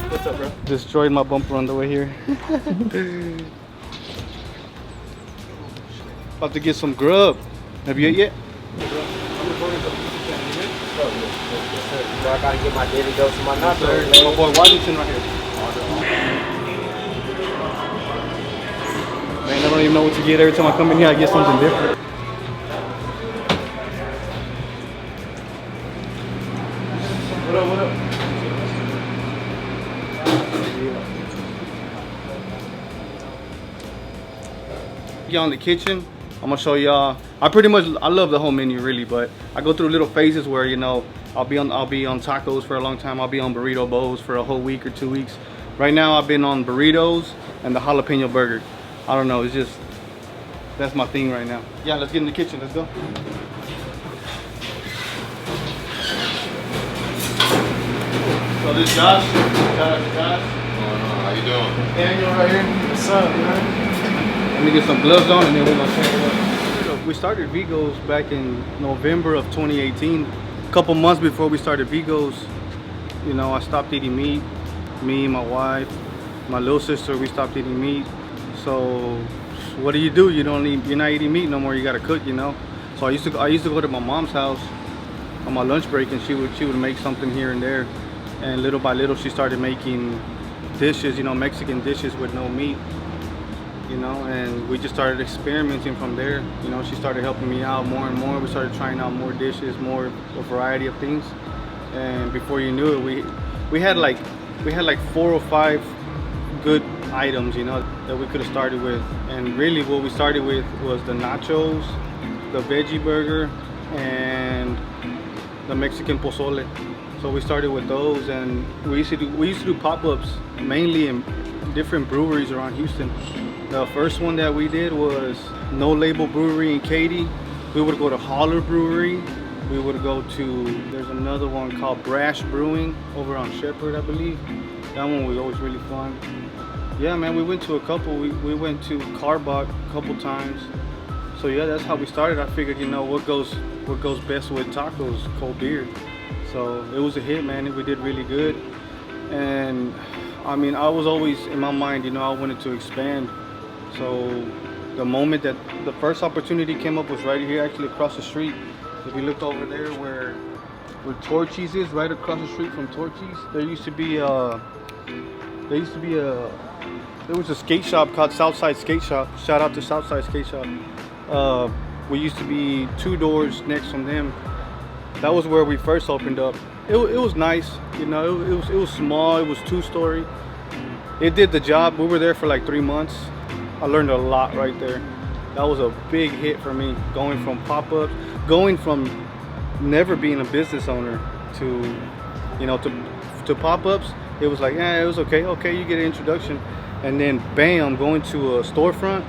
What's up, bro? Destroyed my bumper on the way here. About to get some grub. Have you ate yet? I gotta get my daily dose of my nachos. My boy Washington right here. Man, I don't even know what to get. Every time I come in here, I get something different. What up, what up? Y'all in the kitchen. I'm gonna show y'all. I love the whole menu really, but I go through little phases where, you know, I'll be on tacos for a long time. I'll be on burrito bowls for a whole week or 2 weeks. Right now I've been on burritos and the jalapeno burger. I don't know, it's just, that's my thing right now. Yeah, let's get in the kitchen, let's go. So this Josh. Shout out to Josh. How you doing? Daniel right here. What's up, man? Let me get some gloves on and then we're gonna check it out. We started Vegos back in November of 2018. A couple months before we started Vegos, you know, I stopped eating meat. Me, my wife, my little sister, we stopped eating meat. So what do? You're not eating meat no more. You gotta cook, you know. So I used to go to my mom's house on my lunch break, and she would make something here and there. And little by little, she started making dishes, you know, Mexican dishes with no meat. You know, and we just started experimenting from there. You know, she started helping me out more and more. We started trying out more dishes, more a variety of things. And before you knew it, we had like 4 or 5 good items, you know, that we could have started with. And really what we started with was the nachos, the veggie burger, and the Mexican pozole. So we started with those, and we used to do pop-ups mainly in different breweries around Houston. The first one that we did was No Label Brewery in Katy. We would go to Holler Brewery. We would go to, there's another one called Brash Brewing over on Shepherd, I believe. That one was always really fun. Yeah, man, we went to a couple. We went to Carbach a couple times. So yeah, that's how we started. I figured, you know, what goes best with tacos? Cold beer. So it was a hit, man. We did really good. And I mean, I was always in my mind, you know, I wanted to expand. So the moment that the first opportunity came up was right here, actually across the street. If you look over there where Torchy's is, right across the street from Torchy's, there was a skate shop called Southside Skate Shop. Shout out to Southside Skate Shop. We used to be 2 doors next from them. That was where we first opened up. It was nice, you know. It was small. It was 2-story. It did the job. We were there for like 3 months. I learned a lot right there. That was a big hit for me, going from pop-ups, going from never being a business owner to, you know, to pop-ups. It was like, yeah, it was okay. Okay, you get an introduction, and then bam, going to a storefront.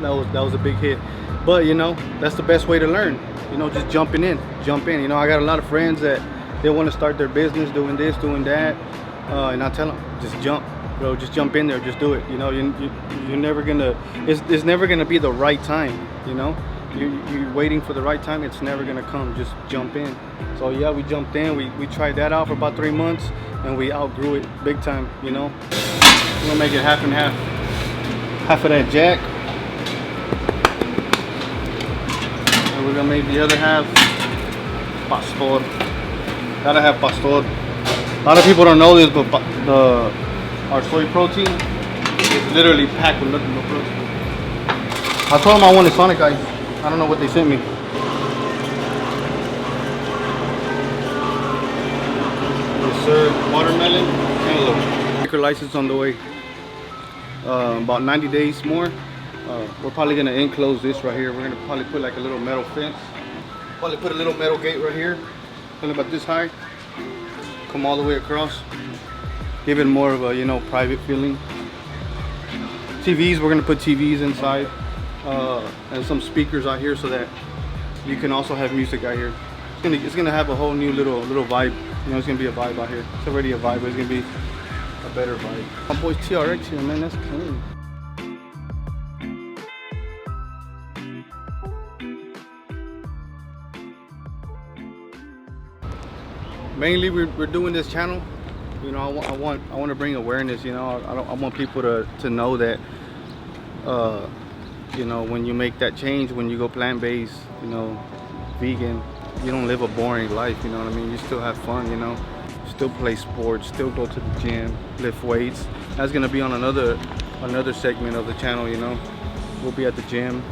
That was a big hit. But you know, that's the best way to learn. You know, just jump in. You know, I got a lot of friends that they want to start their business, doing this, doing that, and I tell them, just jump. Bro, just jump in there, just do it. You know, you're never gonna, it's never gonna be the right time, you know. You're waiting for the right time, it's never gonna come. Just jump in. So yeah, we jumped in, we tried that out for about 3 months, and we outgrew it big time, you know. We're gonna make it half and half. Half of that jack, and we're gonna make the other half pastor. Gotta have pastor. A lot of people don't know this, but our soy protein is literally packed with nothing but protein. I told them I wanted Sonic Ice. I don't know what they sent me. Yes, sir. Watermelon, cantaloupe. Liquor license on the way. About 90 days more. We're probably gonna enclose this right here. We're gonna probably put like a little metal fence. Probably put a little metal gate right here. Probably about this high. Come all the way across. Give it more of a, you know, private feeling. TVs, we're gonna put TVs inside. and some speakers out here so that you can also have music out here. It's gonna have a whole new little vibe. You know, it's gonna be a vibe out here. It's already a vibe, but it's gonna be a better vibe. My boy's TRX here, man. That's clean. Mainly, we're doing this channel. You know, I want to bring awareness. You know, I want people to know that. You know, when you make that change, when you go plant-based, you know, vegan, you don't live a boring life. You know what I mean? You still have fun. You know, still play sports, still go to the gym, lift weights. That's gonna be on another segment of the channel. You know, we'll be at the gym,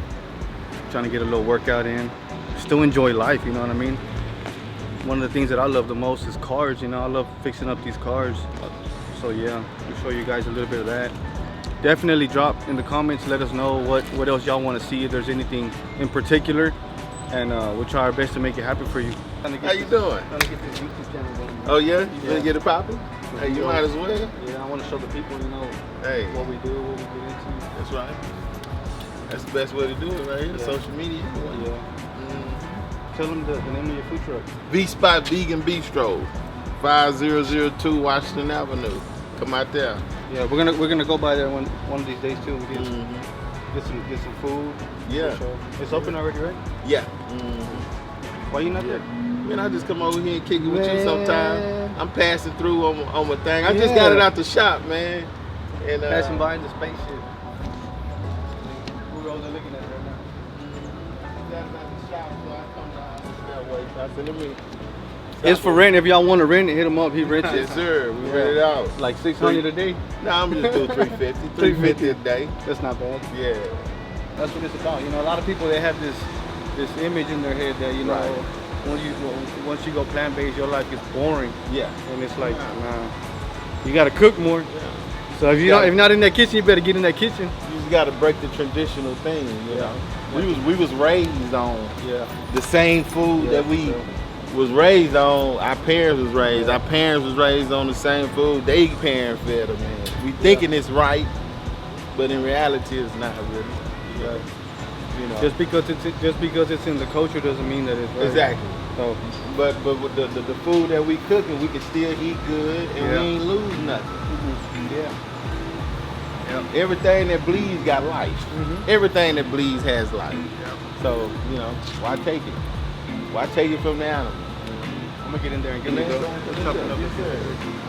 trying to get a little workout in. Still enjoy life. You know what I mean? One of the things that I love the most is cars. You know, I love fixing up these cars. So yeah, we'll show you guys a little bit of that. Definitely drop in the comments, let us know what else y'all want to see, if there's anything in particular, and we'll try our best to make it happen for you. How you doing? Trying to get this YouTube channel going. Oh yeah? You gonna get it popping? Hey, you might as well. Yeah, I want to show the people, you know, hey, what we do, what we get into. That's right. That's the best way to do it right here, Yeah. social media. Yeah. Tell them the name of your food truck. V-Spot Vegan Bistro, 5002 Washington Avenue. Come out there. Yeah, we're gonna go by there one of these days too. Get some food. Yeah. Sure. It's open already, right? Yeah. Why you not there? Man, I just come over here and kick it with you Man. sometime. I'm passing through on my thing. I just got it out the shop, man. And Passing by in the spaceship. We're all looking at it right now. It's for rent. If y'all want to rent it, hit him up. He rents it. Yes, sir. We rent it out. Like $600 a day. Nah, I'm just doing 350. 350 a day. That's not bad. Yeah. That's what it's about. You know, a lot of people, they have this image in their head that, you know, Right. once you go plant-based, your life gets boring. Yeah. And it's like, nah, you gotta cook more. Yeah. So if you're not in that kitchen, you better get in that kitchen. You just got to break the traditional thing, you know. We was raised on the same food that we was raised on. Our parents was raised. Our parents was raised on the same food. They parents fed them, man. We thinking it's right, but in reality, it's not really. Right. You know. Just because it's in the culture doesn't mean that it's right. Exactly. So, but with the food that we cooking, we can still eat good and we ain't lose nothing. yeah. Everything that bleeds got life. Everything that bleeds has life. So, you know, why take it? Why take it from the animal? I'm gonna get in there and get it. Yes, sir.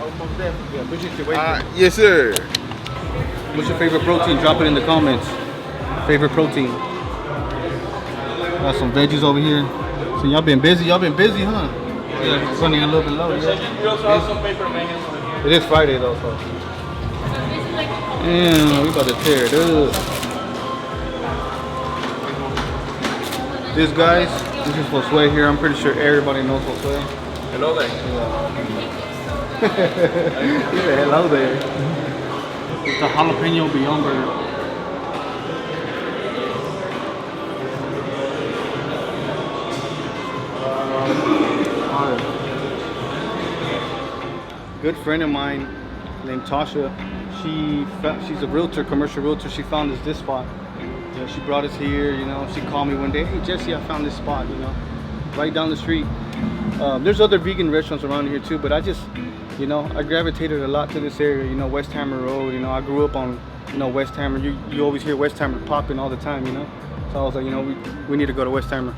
Almost definitely. Yeah, appreciate your waiting. Yes, sir. What's your favorite protein? Drop it in the comments. Favorite protein. Got some veggies over here. So y'all been busy, huh? Yeah, it's running a little bit low. We also have some paper mayonnaise over here. It is Friday though, so. Damn, we about to tear it up. This guys, this is Josue here. I'm pretty sure everybody knows Josue. Hello there. He said hello there. It's the jalapeno Beyond Burger. Good friend of mine named Tasha, she's a realtor, commercial realtor. She found this spot. You know, she brought us here, you know. She called me one day, hey Jesse, I found this spot, you know, right down the street. There's other vegan restaurants around here too, but I just, you know, I gravitated a lot to this area, you know, Westheimer Rd. You know, I grew up on, you know, Westheimer. You always hear Westheimer popping all the time, you know. So I was like, you know, we need to go to Westheimer.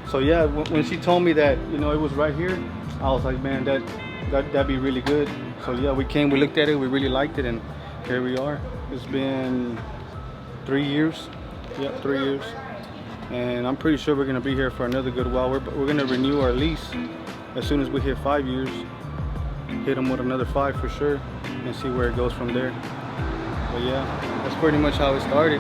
So yeah, when she told me that, you know, it was right here, I was like, man, that'd be really good. So yeah, we came, we looked at it, we really liked it, and here we are. It's been 3 years. Yep, 3 years. And I'm pretty sure we're gonna be here for another good while. We're gonna renew our lease as soon as we hit 5 years. Hit them with another 5 for sure, and see where it goes from there. But yeah, that's pretty much how it started.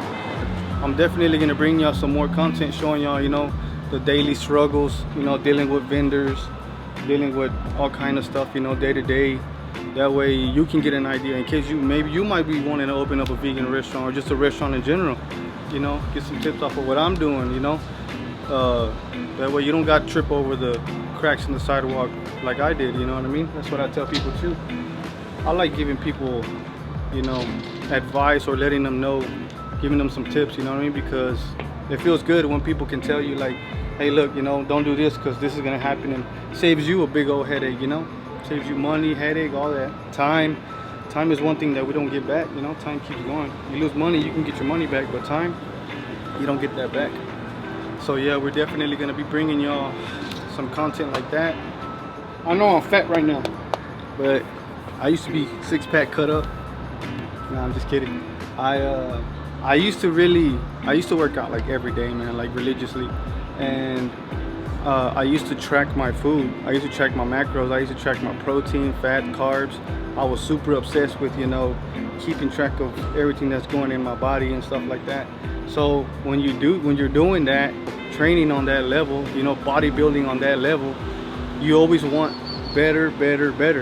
I'm definitely gonna bring y'all some more content showing y'all, you know, the daily struggles, you know, dealing with vendors, dealing with all kind of stuff, you know, day to day. That way you can get an idea in case maybe you might be wanting to open up a vegan restaurant or just a restaurant in general. You know, get some tips off of what I'm doing, you know. That way you don't got to trip over the cracks in the sidewalk like I did, you know what I mean? That's what I tell people too. I like giving people, you know, advice or letting them know giving them some tips, you know what I mean? Because it feels good when people can tell you like, hey, look, you know, don't do this because this is gonna happen, and saves you a big old headache, you know? Saves you money, headache, all that. Time is one thing that we don't get back, you know? Time keeps going. You lose money, you can get your money back, but time, you don't get that back. So yeah, we're definitely gonna be bringing y'all some content like that. I know I'm fat right now, but I used to be six-pack cut up. No, I'm just kidding. I used to work out like every day, man, like religiously, and I used to track my food. I used to track my macros. I used to track my protein, fat, carbs. I was super obsessed with, you know, keeping track of everything that's going in my body and stuff like that. So when you're doing that, training on that level, you know, bodybuilding on that level, you always want better,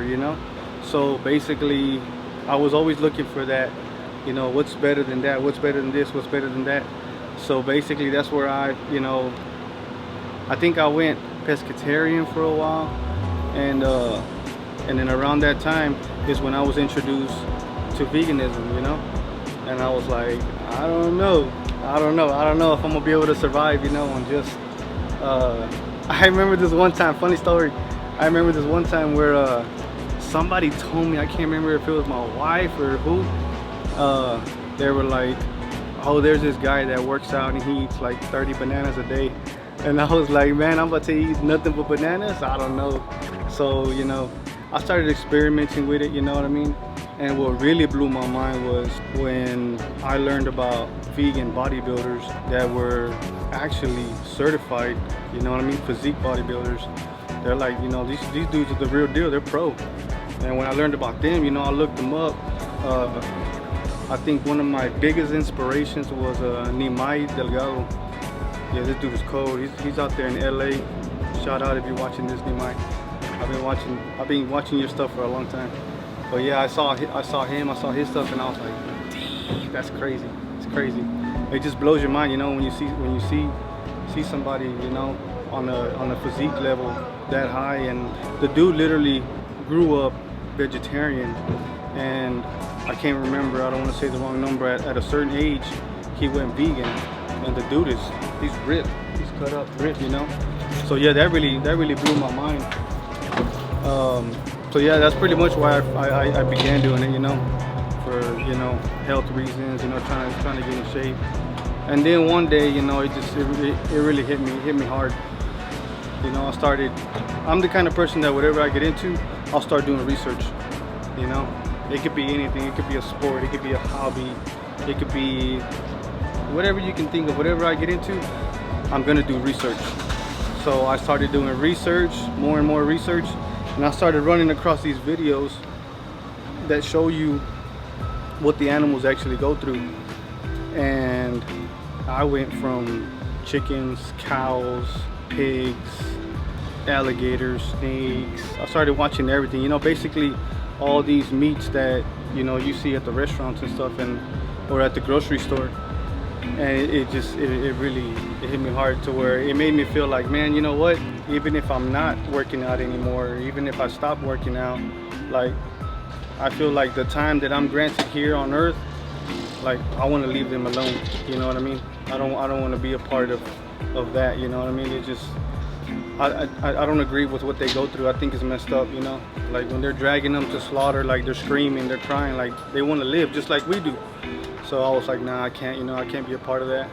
you know? So basically, I was always looking for that, you know, what's better than that, what's better than this, what's better than that. So basically that's where I think I went pescatarian for a while, and then around that time is when I was introduced to veganism, you know? And I was like, I don't know if I'm gonna be able to survive, you know, on just, I remember this one time, funny story, I remember this one time where somebody told me, I can't remember if it was my wife or who, they were like, oh, there's this guy that works out and he eats like 30 bananas a day. And I was like, man, I'm about to eat nothing but bananas? I don't know. So, you know, I started experimenting with it, you know what I mean? And what really blew my mind was when I learned about vegan bodybuilders that were actually certified, you know what I mean, physique bodybuilders. They're like, you know, these dudes are the real deal, they're pro. And when I learned about them, you know, I looked them up. I think one of my biggest inspirations was Nimai Delgado. Yeah, this dude is cold. He's out there in LA. Shout out if you're watching this, Nimai. I've been watching your stuff for a long time. But yeah, I saw him, I saw his stuff, and I was like, damn, that's crazy. It's crazy. It just blows your mind, you know, when you see somebody, you know, on a physique level that high. And the dude literally grew up vegetarian, and I can't remember, I don't want to say the wrong number, at a certain age he went vegan, and the dude he's ripped, he's cut up, ripped, you know. So yeah, that really blew my mind. So yeah, that's pretty much why I began doing it, you know, for, you know, health reasons, you know, trying to get in shape. And then one day, you know, it really hit me hard. You know, I'm the kind of person that whatever I get into, I'll start doing research, you know. It could be anything, it could be a sport, it could be a hobby, it could be whatever you can think of. Whatever I get into, I'm gonna do research. So I started doing research, more and more research, and I started running across these videos that show you what the animals actually go through. And I went from chickens, cows, pigs, alligators, snakes. I started watching everything, you know, basically all these meats that, you know, you see at the restaurants and stuff, or at the grocery store. And it really hit me hard, to where it made me feel like, man, you know what, even if I'm not working out anymore, even if I stop working out, like, I feel like the time that I'm granted here on earth, like, I want to leave them alone, you know what I mean? I don't want to be a part of that, you know what I mean? It just, I don't agree with what they go through. I think it's messed up, you know? Like, when they're dragging them to slaughter, like, they're screaming, they're crying, like, they want to live just like we do. So I was like, nah, I can't, you know, I can't be a part of that.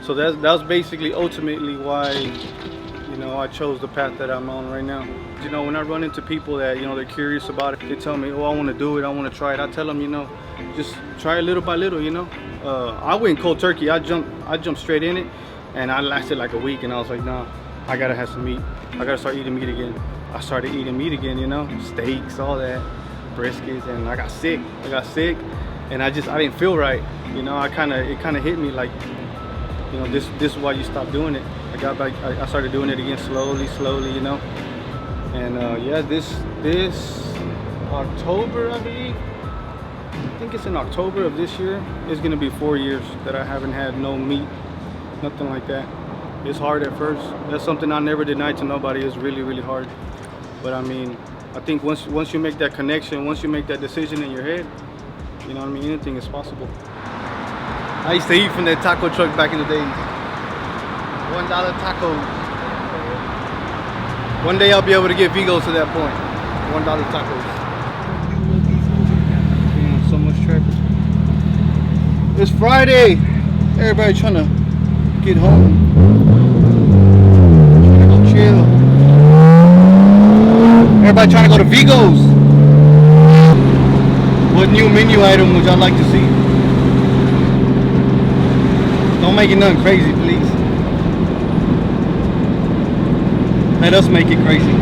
So that was basically ultimately why, you know, I chose the path that I'm on right now. You know, when I run into people that, you know, they're curious about it, they tell me, oh, I want to do it, I want to try it. I tell them, you know, just try it little by little, you know. I went cold turkey. I jumped straight in it, and I lasted like a week, and I was like, nah, I gotta have some meat. I gotta start eating meat again. I started eating meat again, you know, steaks, all that, briskets, and I got sick, and I didn't feel right, you know. It kind of hit me like, you know, this is why you stop doing it. I got back, I started doing it again slowly, you know. And yeah, this October, I believe, I think it's in October of this year, it's gonna be 4 years that I haven't had no meat, nothing like that. It's hard at first. That's something I never denied to nobody. It's really hard. But I mean, I think once you make that connection, once you make that decision in your head, you know what I mean, anything is possible. I used to eat from that taco truck back in the days. $1 tacos. One day I'll be able to get Vegos to that point. $1 tacos. Damn, so much traffic. It's Friday. Everybody trying to get home. Trying to go chill. Everybody trying to go to Vegos. What new menu item would y'all like to see? Don't make it nothing crazy, please. Let us make it crazy.